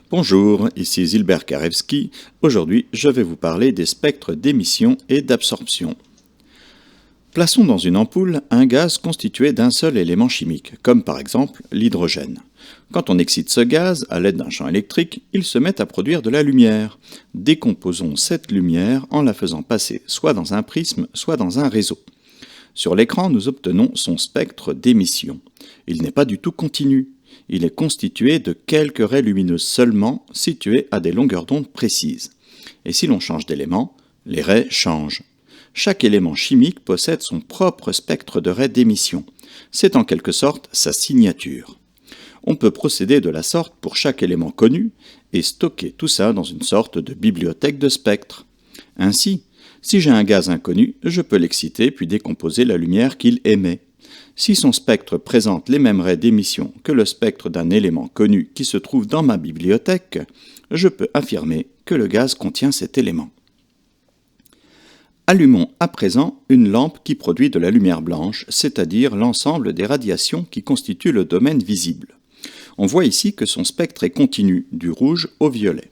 Bonjour, ici Zilber Karevski. Aujourd'hui, je vais vous parler des spectres d'émission et d'absorption. Plaçons dans une ampoule un gaz constitué d'un seul élément chimique, comme par exemple l'hydrogène. Quand on excite ce gaz à l'aide d'un champ électrique, il se met à produire de la lumière. Décomposons cette lumière en la faisant passer soit dans un prisme, soit dans un réseau. Sur l'écran, nous obtenons son spectre d'émission. Il n'est pas du tout continu. Il est constitué de quelques raies lumineuses seulement, situées à des longueurs d'onde précises. Et si l'on change d'élément, les raies changent. Chaque élément chimique possède son propre spectre de raies d'émission. C'est en quelque sorte sa signature. On peut procéder de la sorte pour chaque élément connu et stocker tout ça dans une sorte de bibliothèque de spectres. Ainsi, si j'ai un gaz inconnu, je peux l'exciter puis décomposer la lumière qu'il émet. Si son spectre présente les mêmes raies d'émission que le spectre d'un élément connu qui se trouve dans ma bibliothèque, je peux affirmer que le gaz contient cet élément. Allumons à présent une lampe qui produit de la lumière blanche, c'est-à-dire l'ensemble des radiations qui constituent le domaine visible. On voit ici que son spectre est continu, du rouge au violet.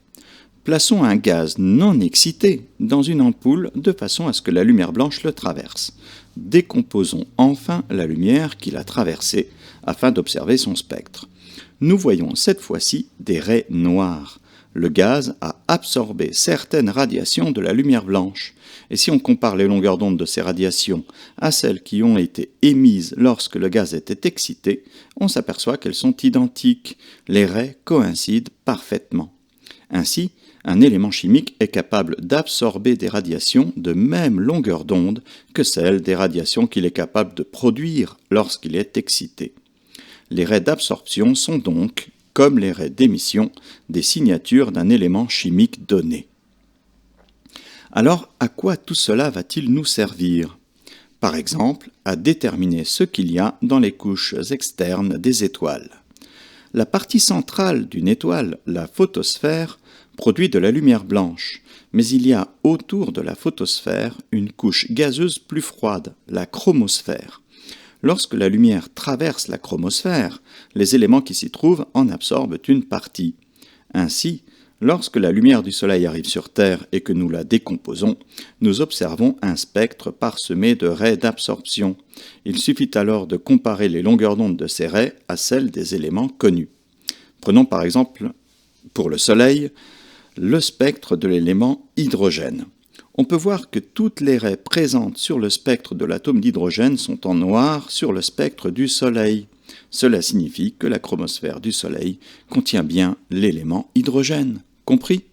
Plaçons un gaz non excité dans une ampoule de façon à ce que la lumière blanche le traverse. Décomposons enfin la lumière qu'il a traversée afin d'observer son spectre. Nous voyons cette fois-ci des raies noires. Le gaz a absorbé certaines radiations de la lumière blanche. Et si on compare les longueurs d'onde de ces radiations à celles qui ont été émises lorsque le gaz était excité, on s'aperçoit qu'elles sont identiques. Les raies coïncident parfaitement. Ainsi, un élément chimique est capable d'absorber des radiations de même longueur d'onde que celles des radiations qu'il est capable de produire lorsqu'il est excité. Les raies d'absorption sont donc, comme les raies d'émission, des signatures d'un élément chimique donné. Alors, à quoi tout cela va-t-il nous servir ? Par exemple, à déterminer ce qu'il y a dans les couches externes des étoiles. La partie centrale d'une étoile, la photosphère, produit de la lumière blanche, mais il y a autour de la photosphère une couche gazeuse plus froide, la chromosphère. Lorsque la lumière traverse la chromosphère, les éléments qui s'y trouvent en absorbent une partie. Ainsi, lorsque la lumière du Soleil arrive sur Terre et que nous la décomposons, nous observons un spectre parsemé de raies d'absorption. Il suffit alors de comparer les longueurs d'onde de ces raies à celles des éléments connus. Prenons par exemple, pour le Soleil, le spectre de l'élément hydrogène. On peut voir que toutes les raies présentes sur le spectre de l'atome d'hydrogène sont en noir sur le spectre du Soleil. Cela signifie que la chromosphère du Soleil contient bien l'élément hydrogène. Compris ?